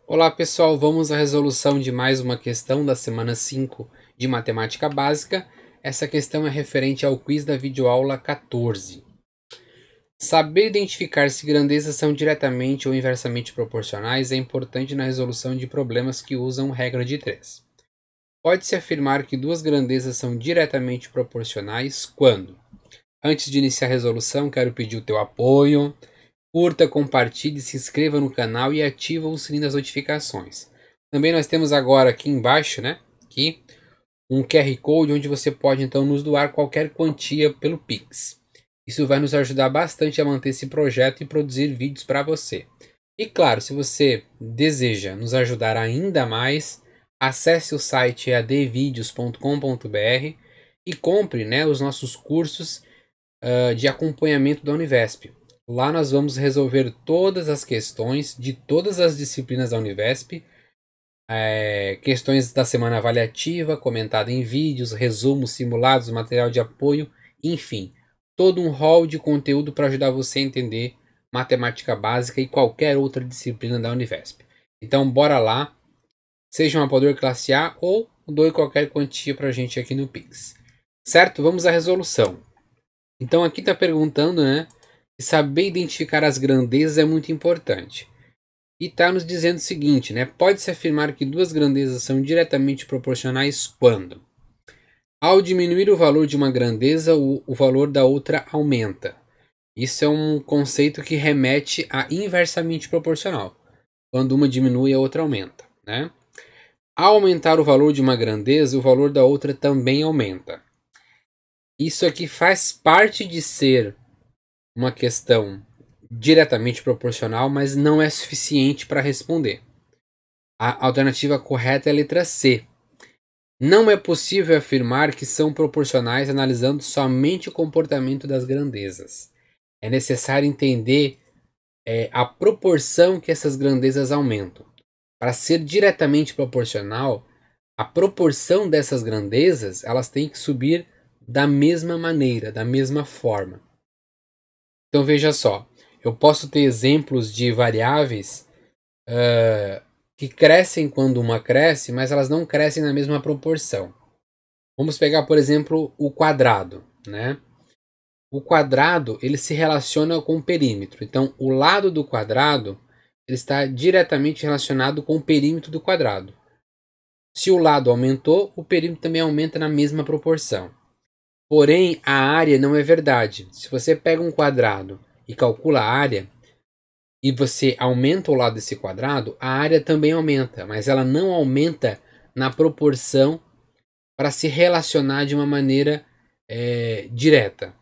Olá pessoal, vamos à resolução de mais uma questão da semana 5 de Matemática Básica. Essa questão é referente ao quiz da videoaula 14. Saber identificar se grandezas são diretamente ou inversamente proporcionais é importante na resolução de problemas que usam regra de 3. Pode-se afirmar que duas grandezas são diretamente proporcionais quando? Antes de iniciar a resolução, quero pedir o teu apoio. Curta, compartilhe, se inscreva no canal e ativa o sininho das notificações. Também nós temos agora aqui embaixo, né, aqui, um QR Code onde você pode então nos doar qualquer quantia pelo Pix. Isso vai nos ajudar bastante a manter esse projeto e produzir vídeos para você. E claro, se você deseja nos ajudar ainda mais, acesse o site eadvideos.com.br e compre, né, os nossos cursos de acompanhamento da Univesp. Lá nós vamos resolver todas as questões de todas as disciplinas da Univesp, questões da semana avaliativa, comentada em vídeos, resumos, simulados, material de apoio, enfim, todo um rol de conteúdo para ajudar você a entender matemática básica e qualquer outra disciplina da Univesp. Então bora lá, seja um apoiador classe A ou doe qualquer quantia para a gente aqui no Pix. Certo? Vamos à resolução. Então aqui está perguntando, né? Saber identificar as grandezas é muito importante. E está nos dizendo o seguinte, né? Pode-se afirmar que duas grandezas são diretamente proporcionais quando? Ao diminuir o valor de uma grandeza, o valor da outra aumenta. Isso é um conceito que remete a inversamente proporcional. Quando uma diminui, a outra aumenta, né? Ao aumentar o valor de uma grandeza, o valor da outra também aumenta. Isso aqui faz parte de ser uma questão diretamente proporcional, mas não é suficiente para responder. A alternativa correta é a letra C. Não é possível afirmar que são proporcionais analisando somente o comportamento das grandezas. É necessário entender a proporção que essas grandezas aumentam. Para ser diretamente proporcional, a proporção dessas grandezas elas têm que subir da mesma maneira, da mesma forma. Então veja só, eu posso ter exemplos de variáveis que crescem quando uma cresce, mas elas não crescem na mesma proporção. Vamos pegar, por exemplo, o quadrado, né? O quadrado ele se relaciona com o perímetro. Então, o lado do quadrado ele está diretamente relacionado com o perímetro do quadrado. Se o lado aumentou, o perímetro também aumenta na mesma proporção. Porém, a área não é verdade. Se você pega um quadrado e calcula a área, e você aumenta o lado desse quadrado, a área também aumenta, mas ela não aumenta na proporção para se relacionar de uma maneira direta,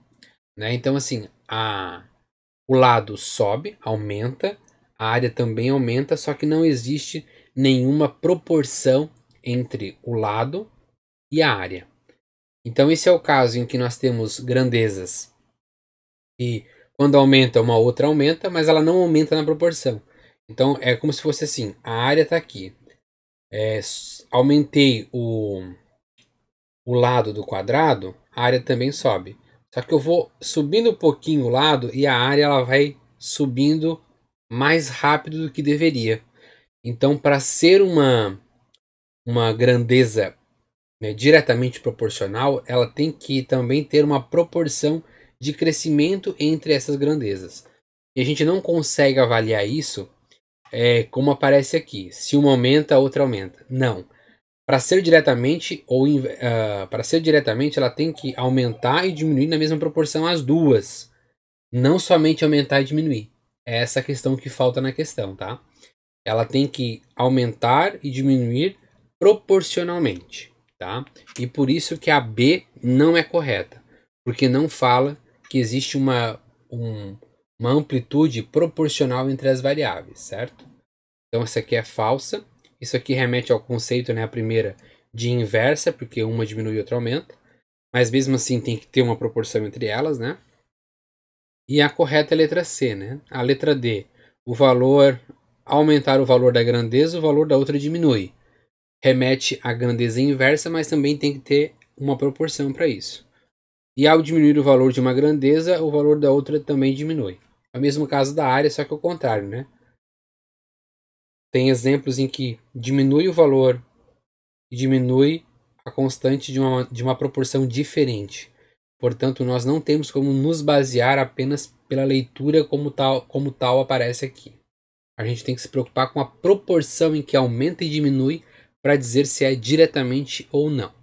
né? Então, assim, o lado sobe, aumenta, a área também aumenta, só que não existe nenhuma proporção entre o lado e a área. Então, esse é o caso em que nós temos grandezas e quando aumenta, uma outra aumenta, mas ela não aumenta na proporção. Então é como se fosse assim: a área está aqui. Aumentei o lado do quadrado, a área também sobe. Só que eu vou subindo um pouquinho o lado e a área ela vai subindo mais rápido do que deveria. Então, para ser uma grandeza, né, diretamente proporcional, ela tem que também ter uma proporção de crescimento entre essas grandezas. E a gente não consegue avaliar isso como aparece aqui. Se uma aumenta, a outra aumenta. Não. Para ser diretamente para ser diretamente, ela tem que aumentar e diminuir na mesma proporção as duas. Não somente aumentar e diminuir. É essa a questão que falta na questão, tá? Ela tem que aumentar e diminuir proporcionalmente, tá? E por isso que a B não é correta, porque não fala que existe uma amplitude proporcional entre as variáveis, certo? Então essa aqui é falsa. Isso aqui remete ao conceito, né, a primeira de inversa, porque uma diminui e outra aumenta, mas mesmo assim tem que ter uma proporção entre elas, né? E a correta é a letra C, né? A letra D, o valor aumentar o valor da grandeza, o valor da outra diminui. Remete à grandeza inversa, mas também tem que ter uma proporção para isso. E ao diminuir o valor de uma grandeza, o valor da outra também diminui. É o mesmo caso da área, só que ao contrário, né? Tem exemplos em que diminui o valor e diminui a constante de uma proporção diferente. Portanto, nós não temos como nos basear apenas pela leitura como tal aparece aqui. A gente tem que se preocupar com a proporção em que aumenta e diminui para dizer se é diretamente ou não.